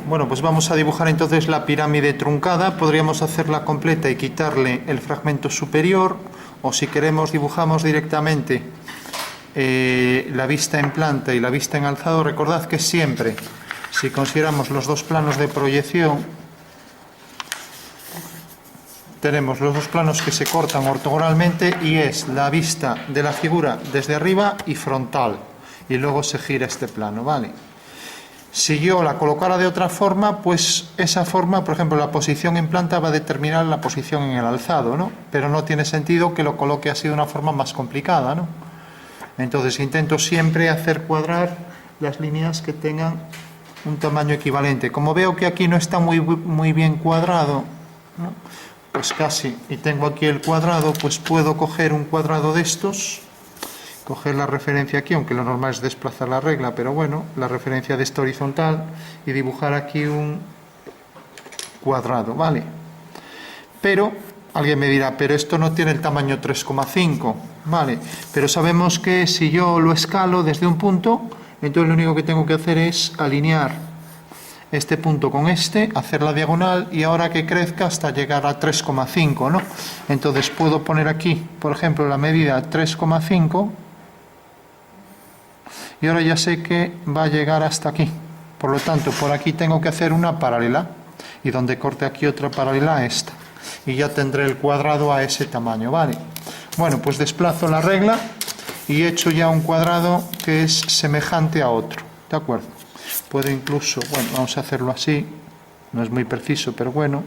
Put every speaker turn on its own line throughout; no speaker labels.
Bueno, pues vamos a dibujar entonces la pirámide truncada. Podríamos hacerla completa y quitarle el fragmento superior, o si queremos dibujamos directamente la vista en planta y la vista en alzado. Recordad que siempre, si consideramos los dos planos de proyección, tenemos los dos planos que se cortan ortogonalmente y es la vista de la figura desde arriba y frontal, y luego se gira este plano, ¿vale? Si yo la colocara de otra forma, pues esa forma, por ejemplo, la posición en planta va a determinar la posición en el alzado, ¿no? Pero no tiene sentido que lo coloque así de una forma más complicada, ¿no? Entonces intento siempre hacer cuadrar las líneas que tengan un tamaño equivalente. Como veo que aquí no está muy bien cuadrado, ¿no? Pues casi, y tengo aquí el cuadrado, pues puedo coger un cuadrado de estos, coger la referencia aquí, aunque lo normal es desplazar la regla, pero bueno, la referencia de esta horizontal, y dibujar aquí un cuadrado, ¿vale? Pero alguien me dirá, pero esto no tiene el tamaño 3,5, ¿vale? Pero sabemos que si yo lo escalo desde un punto, entonces lo único que tengo que hacer es alinear este punto con este, hacer la diagonal y ahora que crezca hasta llegar a 3,5, ¿no? Entonces puedo poner aquí, por ejemplo, la medida 3,5 y ahora ya sé que va a llegar hasta aquí. Por lo tanto, por aquí tengo que hacer una paralela y donde corte aquí otra paralela a esta. Y ya tendré el cuadrado a ese tamaño, ¿vale? Bueno, pues desplazo la regla y he hecho ya un cuadrado que es semejante a otro, ¿de acuerdo? Puedo incluso, bueno, vamos a hacerlo así, no es muy preciso, pero bueno.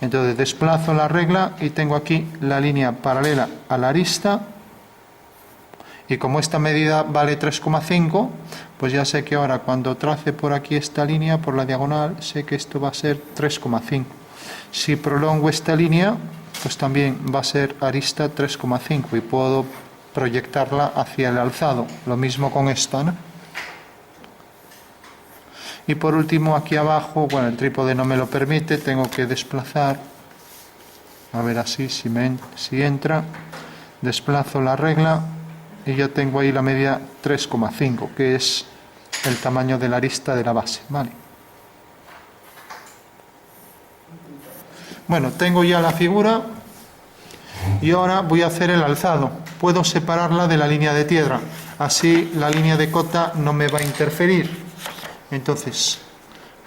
Entonces desplazo la regla y tengo aquí la línea paralela a la arista. Y como esta medida vale 3,5, pues ya sé que ahora cuando trace por aquí esta línea, por la diagonal, sé que esto va a ser 3,5. Si prolongo esta línea, pues también va a ser arista 3,5 y puedo proyectarla hacia el alzado. Lo mismo con esta, ¿no? Y por último, aquí abajo, bueno, el trípode no me lo permite, tengo que desplazar, a ver así, si entra, desplazo la regla y ya tengo ahí la medida 3,5, que es el tamaño de la arista de la base, ¿vale? Bueno, tengo ya la figura y ahora voy a hacer el alzado. Puedo separarla de la línea de tierra, así la línea de cota no me va a interferir. Entonces,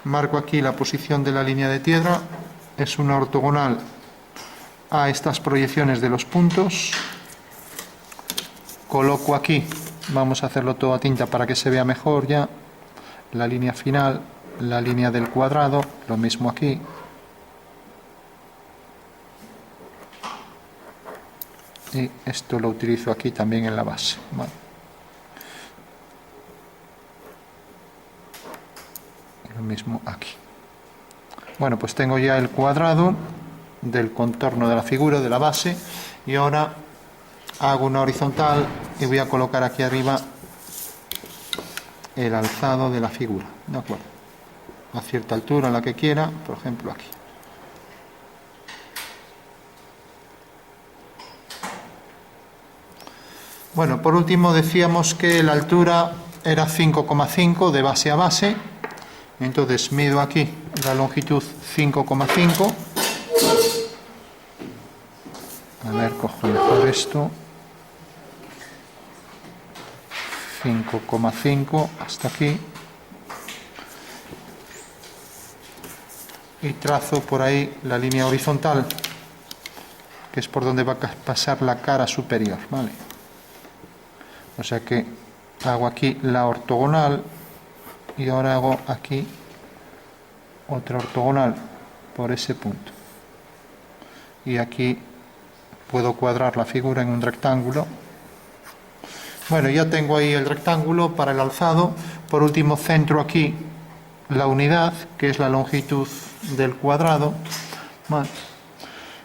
marco aquí la posición de la línea de tierra, es una ortogonal a estas proyecciones de los puntos. Coloco aquí, vamos a hacerlo todo a tinta para que se vea mejor ya, la línea final, la línea del cuadrado, lo mismo aquí. Y esto lo utilizo aquí también en la base, ¿vale? Lo mismo aquí. Bueno, pues tengo ya el cuadrado del contorno de la figura, de la base, y ahora hago una horizontal y voy a colocar aquí arriba el alzado de la figura, ¿de acuerdo? A cierta altura, la que quiera, por ejemplo aquí. Bueno, por último decíamos que la altura era 5,5 de base a base. Entonces mido aquí la longitud 5,5. A ver, cojo mejor esto. 5,5 hasta aquí. Y trazo por ahí la línea horizontal, que es por donde va a pasar la cara superior, ¿vale? O sea que hago aquí la ortogonal y ahora hago aquí otra ortogonal por ese punto. Y aquí puedo cuadrar la figura en un rectángulo. Bueno, ya tengo ahí el rectángulo para el alzado. Por último, centro aquí la unidad, que es la longitud del cuadrado. Vale.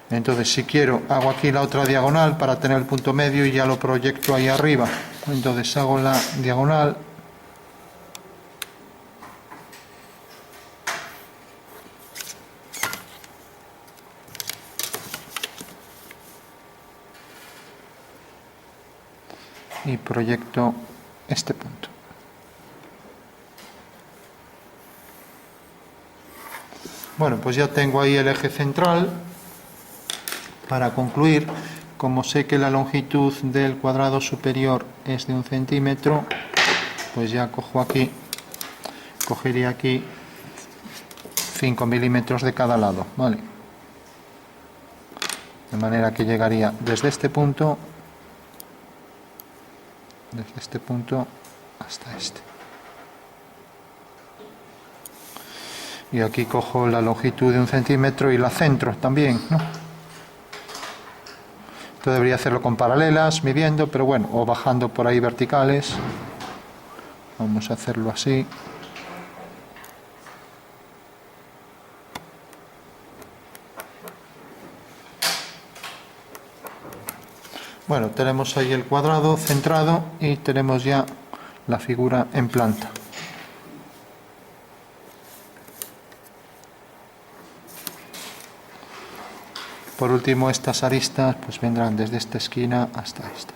Entonces, si quiero, hago aquí la otra diagonal para tener el punto medio y ya lo proyecto ahí arriba. Entonces hago la diagonal. Y proyecto este punto. Bueno, pues ya tengo ahí el eje central. Para concluir, como sé que la longitud del cuadrado superior es de 1 centímetro, pues ya cojo aquí, cogería aquí 5 milímetros de cada lado, ¿vale? De manera que llegaría desde este punto hasta este. Y aquí cojo la longitud de 1 centímetro y la centro también, ¿no? Esto debería hacerlo con paralelas, midiendo, pero bueno, o bajando por ahí verticales. Vamos a hacerlo así. Bueno, tenemos ahí el cuadrado centrado y tenemos ya la figura en planta. Por último, estas aristas pues vendrán desde esta esquina hasta esta.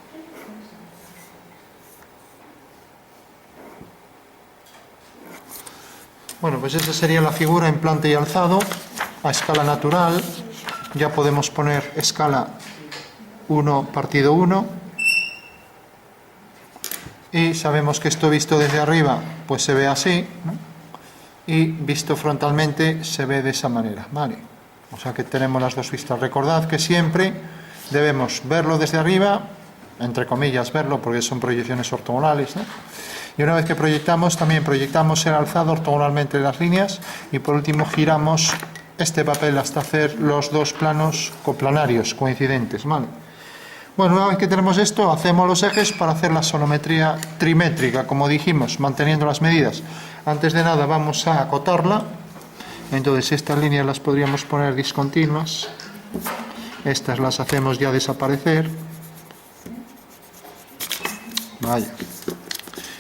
Bueno, pues esa sería la figura en planta y alzado a escala natural. Ya podemos poner escala 1/1 y sabemos que esto visto desde arriba pues se ve así, ¿no? Y visto frontalmente se ve de esa manera, ¿vale? O sea que tenemos las dos vistas. Recordad que siempre debemos verlo desde arriba, entre comillas verlo porque son proyecciones ortogonales, ¿no? Y una vez que proyectamos, también proyectamos el alzado ortogonalmente de las líneas y por último giramos este papel hasta hacer los dos planos coplanarios, coincidentes, ¿vale? Bueno, una vez que tenemos esto, hacemos los ejes para hacer la sonometría trimétrica, como dijimos, manteniendo las medidas. Antes de nada vamos a acotarla. Entonces estas líneas las podríamos poner discontinuas. Estas las hacemos ya desaparecer. Vaya.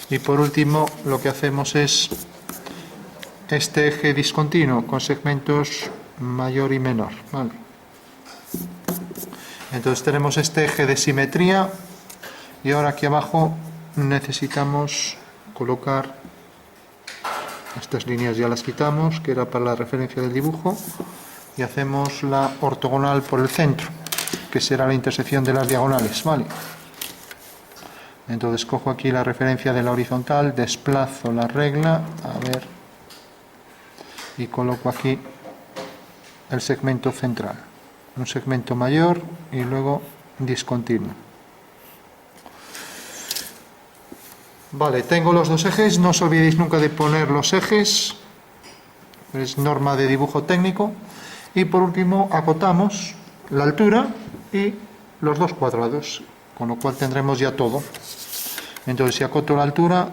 Y por último lo que hacemos es este eje discontinuo con segmentos mayor y menor, ¿vale? Entonces tenemos este eje de simetría y ahora aquí abajo necesitamos colocar estas líneas, ya las quitamos, que era para la referencia del dibujo, y hacemos la ortogonal por el centro, que será la intersección de las diagonales, ¿vale? Entonces cojo aquí la referencia de la horizontal, desplazo la regla, a ver, y coloco aquí el segmento central, un segmento mayor y luego discontinuo. Vale, tengo los dos ejes, no os olvidéis nunca de poner los ejes, es norma de dibujo técnico, y por último acotamos la altura y los dos cuadrados, con lo cual tendremos ya todo. Entonces si acoto la altura,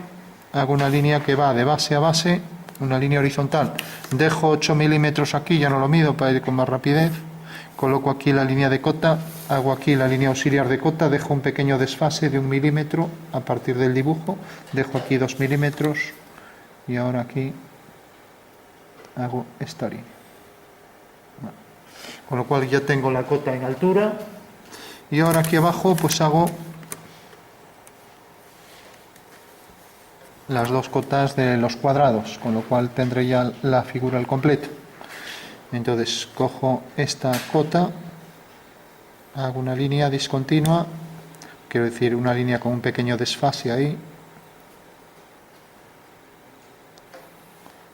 hago una línea que va de base a base, una línea horizontal, dejo 8 milímetros aquí, ya no lo mido para ir con más rapidez, coloco aquí la línea de cota, hago aquí la línea auxiliar de cota, dejo un pequeño desfase de 1 milímetro a partir del dibujo, dejo aquí 2 milímetros y ahora aquí hago esta línea. Bueno, con lo cual ya tengo la cota en altura y ahora aquí abajo pues hago las dos cotas de los cuadrados, con lo cual tendré ya la figura al completo. Entonces cojo esta cota, hago una línea discontinua, quiero decir una línea con un pequeño desfase ahí,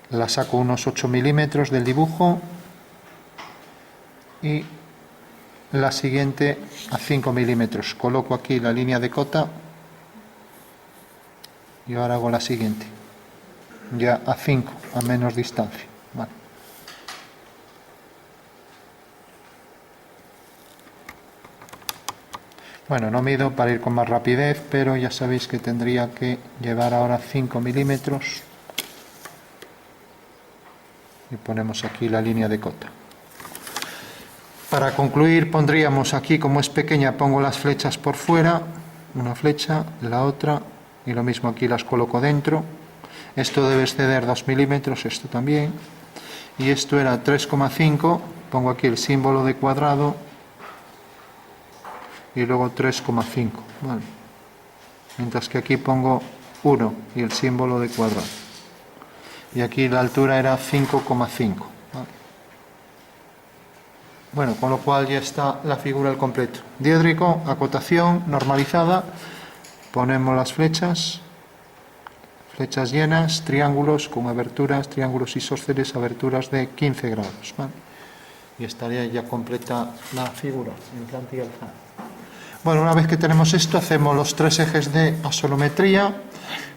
la saco unos 8 milímetros del dibujo y la siguiente a 5 milímetros, coloco aquí la línea de cota y ahora hago la siguiente, ya a 5, a menos distancia, vale. Bueno, no mido para ir con más rapidez, pero ya sabéis que tendría que llevar ahora 5 milímetros y ponemos aquí la línea de cota. Para concluir pondríamos aquí, como es pequeña, pongo las flechas por fuera, una flecha, la otra, y lo mismo aquí las coloco dentro. Esto debe exceder 2 milímetros, esto también, y esto era 3,5, pongo aquí el símbolo de cuadrado y luego 3,5, ¿vale? Mientras que aquí pongo 1 y el símbolo de cuadrado, y aquí la altura era 5,5, ¿vale? Bueno, con lo cual ya está la figura al completo. Diédrico, acotación normalizada, ponemos las flechas llenas, triángulos con aberturas, triángulos isósceles, aberturas de 15 grados, ¿vale? Y estaría ya completa la figura en planta y alzada. Bueno, una vez que tenemos esto, hacemos los 3 ejes de asonometría.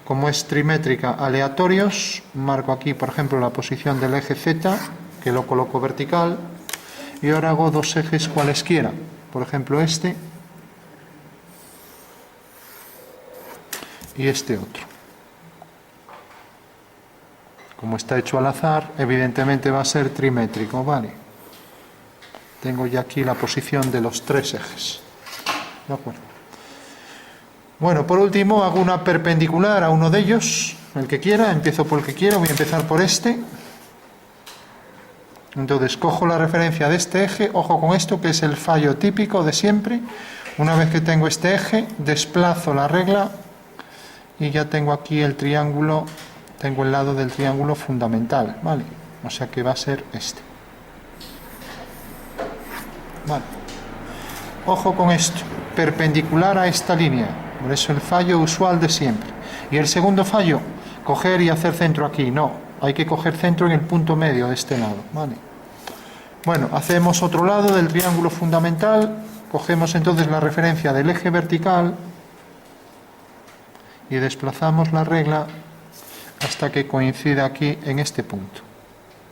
Como es trimétrica, aleatorios. Marco aquí, por ejemplo, la posición del eje Z, que lo coloco vertical. Y ahora hago 2 ejes cualesquiera. Por ejemplo, este y este otro. Como está hecho al azar, evidentemente va a ser trimétrico, ¿vale? Tengo ya aquí la posición de los 3 ejes. ¿De acuerdo? Bueno, por último hago una perpendicular a uno de ellos, el que quiera, empiezo por el que quiera, voy a empezar por este. Entonces cojo la referencia de este eje, ojo con esto que es el fallo típico de siempre. Una vez que tengo este eje, desplazo la regla y ya tengo aquí el triángulo, tengo el lado del triángulo fundamental, ¿vale? O sea que va a ser este. Vale. Ojo con esto, perpendicular a esta línea. Por eso el fallo usual de siempre. Y el segundo fallo, coger y hacer centro aquí. No, hay que coger centro en el punto medio de este lado, ¿vale? Bueno, hacemos otro lado del triángulo fundamental. Cogemos entonces la referencia del eje vertical y desplazamos la regla hasta que coincida aquí en este punto.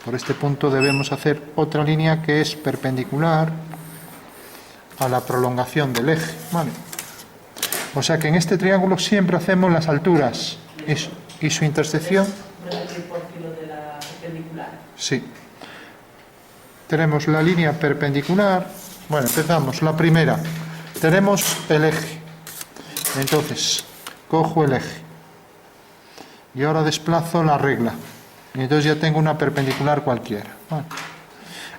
Por este punto debemos hacer otra línea que es perpendicular a la prolongación del eje, ¿vale? O sea que en este triángulo siempre hacemos las alturas y su intersección. Sí. Tenemos la línea perpendicular. Bueno, empezamos. La primera. Tenemos el eje. Entonces, cojo el eje. Y ahora desplazo la regla. Y entonces ya tengo una perpendicular cualquiera. Bueno,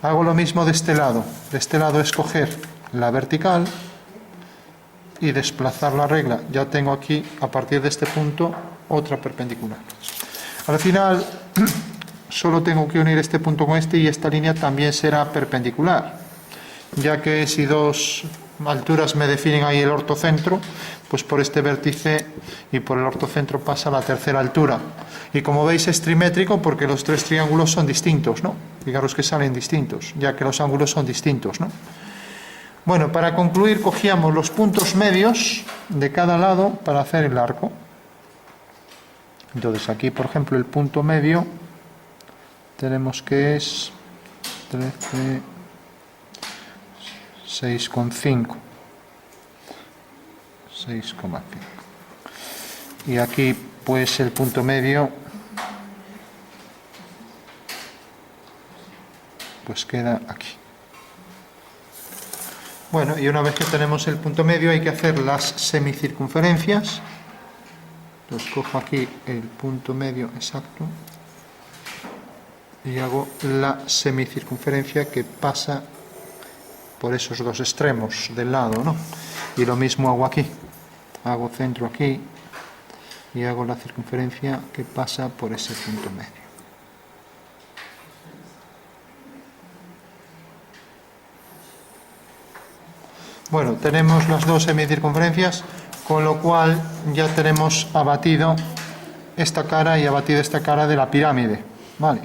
hago lo mismo de este lado. De este lado es coger la vertical y desplazar la regla. Ya tengo aquí, a partir de este punto, otra perpendicular. Al final, solo tengo que unir este punto con este y esta línea también será perpendicular. Ya que si 2 alturas me definen ahí el ortocentro, pues por este vértice y por el ortocentro pasa la tercera altura. Y como veis es trimétrico porque los 3 triángulos son distintos, ¿no? Fijaros que salen distintos, ya que los ángulos son distintos, ¿no? Bueno, para concluir cogíamos los puntos medios de cada lado para hacer el arco. Entonces aquí, por ejemplo, el punto medio tenemos que es 13, 6,5. 6,5. Y aquí, pues, el punto medio pues queda aquí. Bueno, y una vez que tenemos el punto medio hay que hacer las semicircunferencias. Entonces cojo aquí el punto medio exacto y hago la semicircunferencia que pasa por esos 2 extremos del lado, ¿no? Y lo mismo hago aquí. Hago centro aquí y hago la circunferencia que pasa por ese punto medio. Bueno, tenemos las 2 semicircunferencias, con lo cual ya tenemos abatido esta cara y abatido esta cara de la pirámide, ¿vale?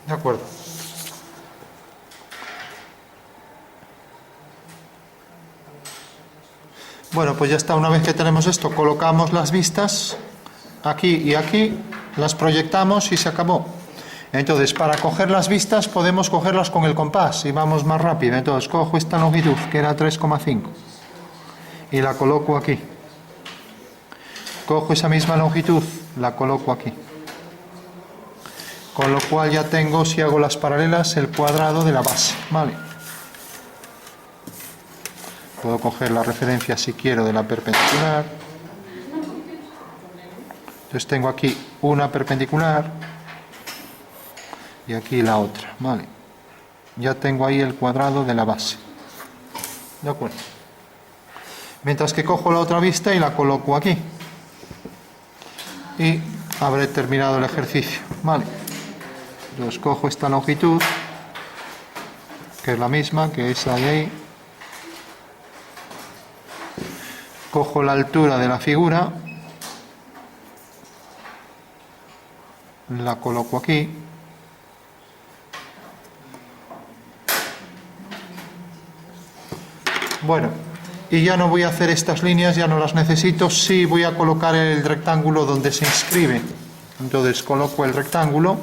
De acuerdo. Bueno, pues ya está. Una vez que tenemos esto, colocamos las vistas aquí y aquí, las proyectamos y se acabó. Entonces, para coger las vistas podemos cogerlas con el compás y vamos más rápido. Entonces, cojo esta longitud, que era 3,5, y la coloco aquí. Cojo esa misma longitud, la coloco aquí. Con lo cual ya tengo, si hago las paralelas, el cuadrado de la base, ¿vale? Puedo coger la referencia, si quiero, de la perpendicular. Entonces tengo aquí una perpendicular y aquí la otra, ¿vale? Ya tengo ahí el cuadrado de la base. ¿De acuerdo? Mientras que cojo la otra vista y la coloco aquí. Y habré terminado el ejercicio, ¿vale? Entonces cojo esta longitud, que es la misma, que es ahí. Cojo la altura de la figura, la coloco aquí. Bueno, y ya no voy a hacer estas líneas, ya no las necesito. Sí voy a colocar el rectángulo donde se inscribe. Entonces coloco el rectángulo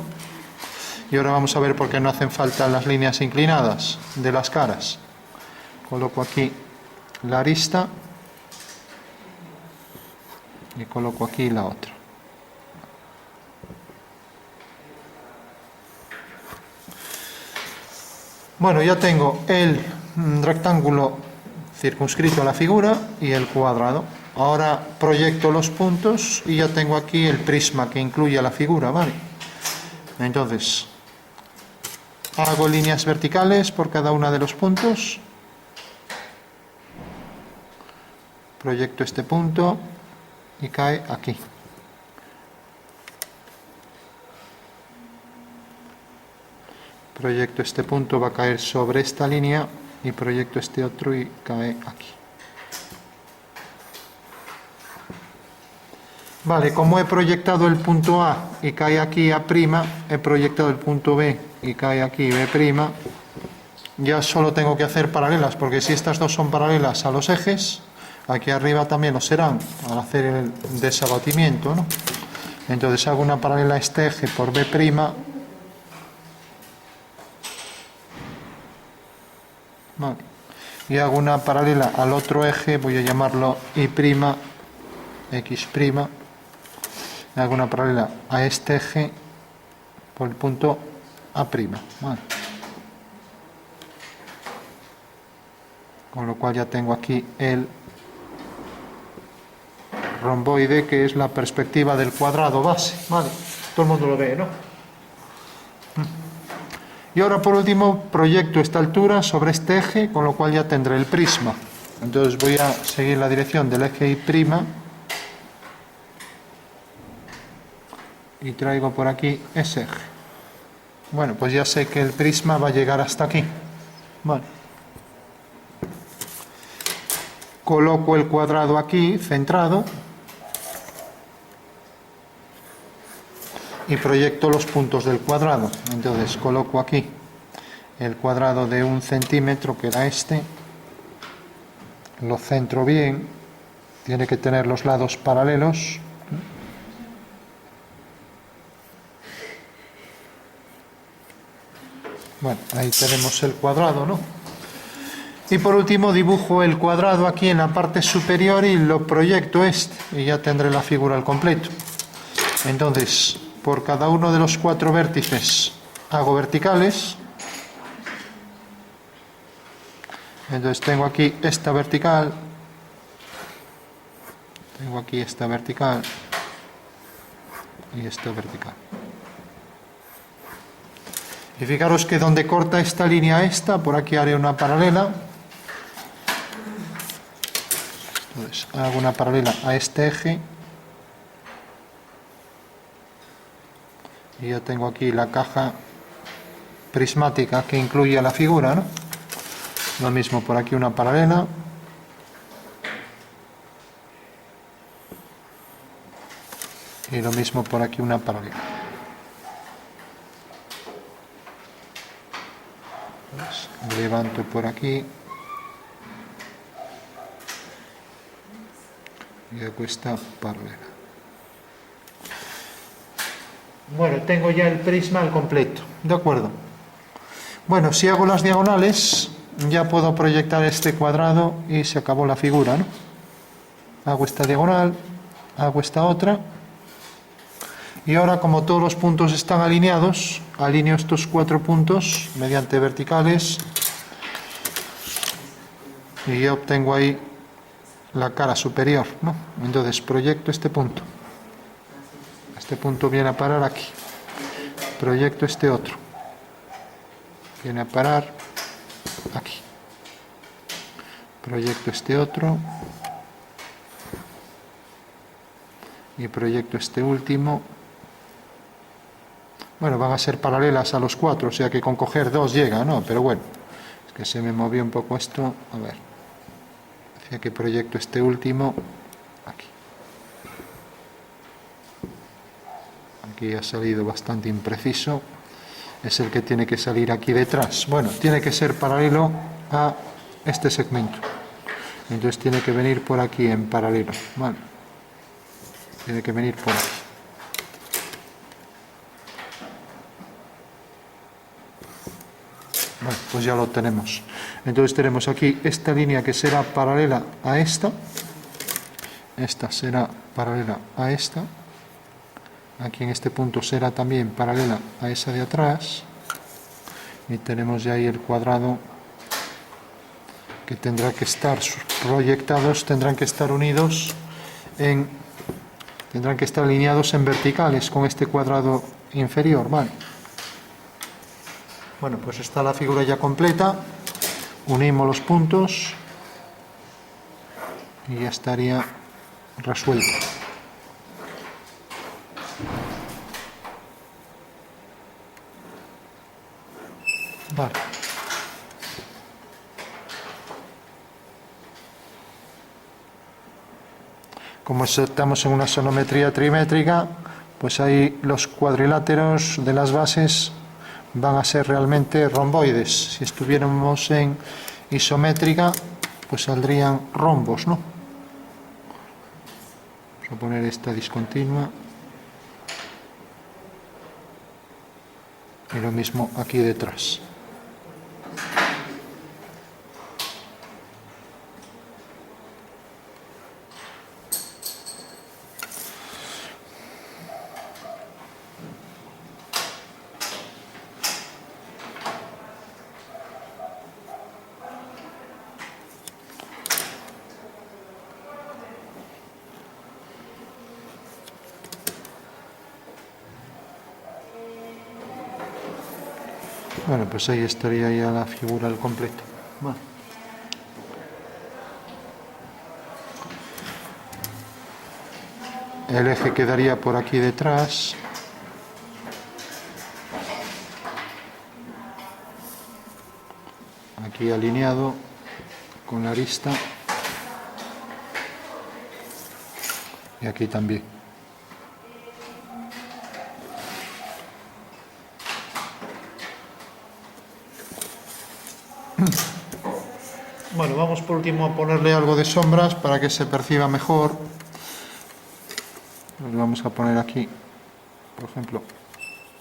y ahora vamos a ver por qué no hacen falta las líneas inclinadas de las caras. Coloco aquí la arista y coloco aquí la otra. Bueno, ya tengo el rectángulo circunscrito a la figura y el cuadrado. Ahora proyecto los puntos y ya tengo aquí el prisma que incluye a la figura, ¿vale? Entonces, hago líneas verticales por cada uno de los puntos. Proyecto este punto y cae aquí. Proyecto este punto, va a caer sobre esta línea y proyecto este otro y cae aquí. Vale, como he proyectado el punto A y cae aquí A', he proyectado el punto B y cae aquí B', ya solo tengo que hacer paralelas, porque si estas dos son paralelas a los ejes, aquí arriba también lo serán, al hacer el desabatimiento, ¿no? Entonces hago una paralela a este eje por B', vale, y hago una paralela al otro eje, voy a llamarlo I', X', hago una paralela a este eje por el punto A', vale. Con lo cual ya tengo aquí el romboide, que es la perspectiva del cuadrado base, vale. Todo el mundo lo ve, ¿no? Y ahora por último proyecto esta altura sobre este eje, con lo cual ya tendré el prisma. Entonces voy a seguir la dirección del eje Y' y traigo por aquí ese eje. Bueno, pues ya sé que el prisma va a llegar hasta aquí. Vale. Coloco el cuadrado aquí, centrado, y proyecto los puntos del cuadrado. Entonces coloco aquí el cuadrado de 1 centímetro, que era este, lo centro bien, tiene que tener los lados paralelos. Bueno, ahí tenemos el cuadrado, ¿no? Y por último dibujo el cuadrado aquí en la parte superior y lo proyecto y ya tendré la figura al completo. Entonces, por cada uno de los 4 vértices hago verticales. Entonces tengo aquí esta vertical, tengo aquí esta vertical y esta vertical. Y fijaros que donde corta esta línea por aquí haré una paralela. Entonces hago una paralela a este eje y ya tengo aquí la caja prismática que incluye a la figura, ¿no? Lo mismo por aquí, una paralela. Y lo mismo por aquí, una paralela. Pues levanto por aquí y hago esta paralela. Bueno, tengo ya el prisma al completo, ¿de acuerdo? Bueno, si hago las diagonales, ya puedo proyectar este cuadrado y se acabó la figura, ¿no? Hago esta diagonal, hago esta otra, y ahora, como todos los puntos están alineados, alineo estos 4 puntos mediante verticales y ya obtengo ahí la cara superior, ¿no? Entonces proyecto este punto viene a parar aquí, proyecto este otro, viene a parar aquí. Proyecto este otro y proyecto este último. Bueno, van a ser paralelas a los 4, o sea que con coger 2 llega, ¿no? Pero bueno, es que se me movió un poco esto. A ver, hacia que proyecto este último aquí. Aquí ha salido bastante impreciso. Es el que tiene que salir aquí detrás. Bueno, tiene que ser paralelo a este segmento. Entonces tiene que venir por aquí en paralelo. Vale. Tiene que venir por aquí. Bueno, pues ya lo tenemos. Entonces tenemos aquí esta línea que será paralela a esta. Esta será paralela a esta. Aquí en este punto será también paralela a esa de atrás. Y tenemos ya ahí el cuadrado que tendrá que estar proyectados, tendrán que estar unidos tendrán que estar alineados en verticales con este cuadrado inferior, ¿vale? Bueno, pues está la figura ya completa. Unimos los puntos y ya estaría resuelto. Vale. Como estamos en una sonometría trimétrica, pues ahí los cuadriláteros de las bases van a ser realmente romboides. Si estuviéramos en isométrica, pues saldrían rombos, ¿no? Vamos a poner esta discontinua. Y lo mismo aquí detrás. Bueno, pues ahí estaría ya la figura al completo. Vale. El eje quedaría por aquí detrás. Aquí alineado con la arista. Y aquí también. Bueno, vamos por último a ponerle algo de sombras para que se perciba mejor. Le vamos a poner aquí, por ejemplo,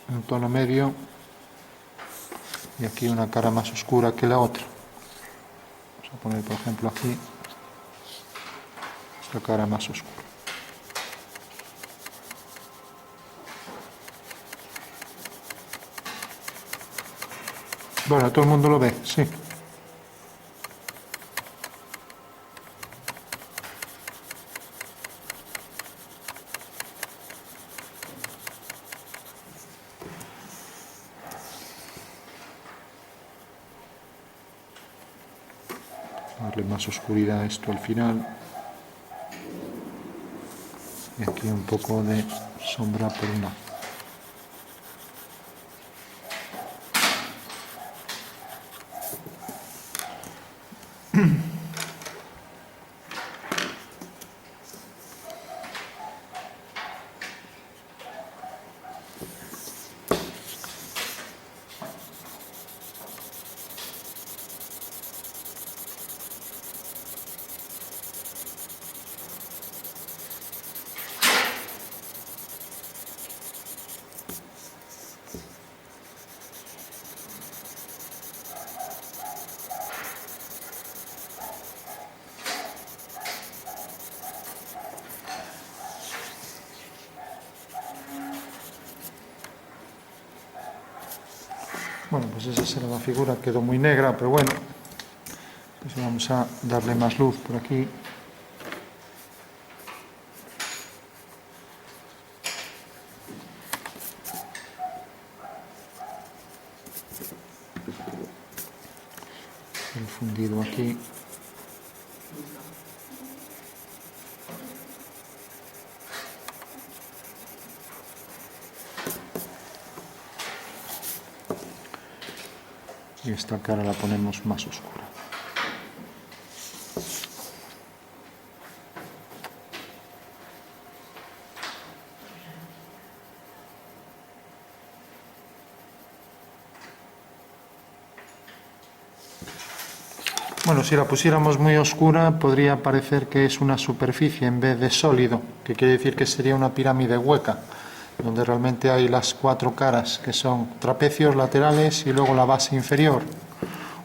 un tono medio y aquí una cara más oscura que la otra. Vamos a poner, por ejemplo, aquí esta cara más oscura. Bueno, todo el mundo lo ve, sí. Darle más oscuridad a esto al final. Y aquí un poco de sombra por un lado. Bueno, pues esa será la figura, quedó muy negra, pero bueno, pues vamos a darle más luz por aquí. fundido aquí. Y esta cara la ponemos más oscura. Bueno, si la pusiéramos muy oscura podría parecer que es una superficie en vez de sólido, que quiere decir que sería una pirámide hueca, donde realmente hay las 4 caras, que son trapecios laterales y luego la base inferior,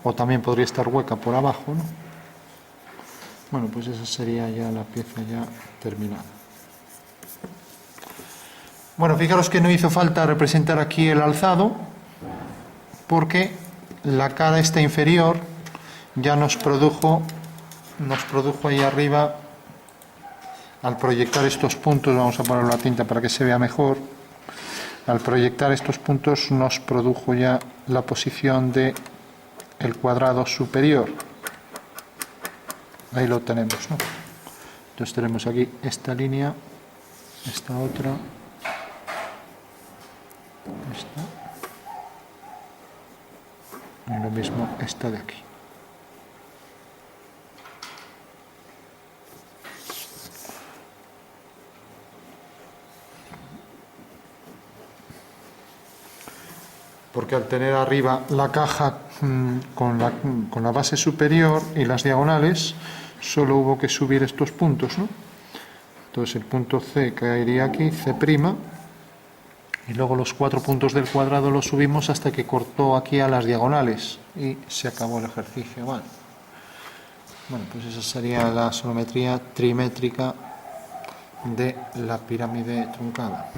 o también podría estar hueca por abajo, ¿no? Bueno, pues esa sería ya la pieza ya terminada. Bueno, fijaros que no hizo falta representar aquí el alzado, porque la cara esta inferior ya nos produjo ahí arriba, al proyectar estos puntos, vamos a poner la tinta para que se vea mejor, al proyectar estos puntos nos produjo ya la posición de el cuadrado superior. Ahí lo tenemos, ¿no? Entonces tenemos aquí esta línea, esta otra, esta, y lo mismo esta de aquí. Porque al tener arriba la caja con la base superior y las diagonales, solo hubo que subir estos puntos, ¿no? Entonces el punto C caería aquí, C', y luego los 4 puntos del cuadrado los subimos hasta que cortó aquí a las diagonales y se acabó el ejercicio. Vale. Bueno, pues esa sería la sonometría trimétrica de la pirámide truncada.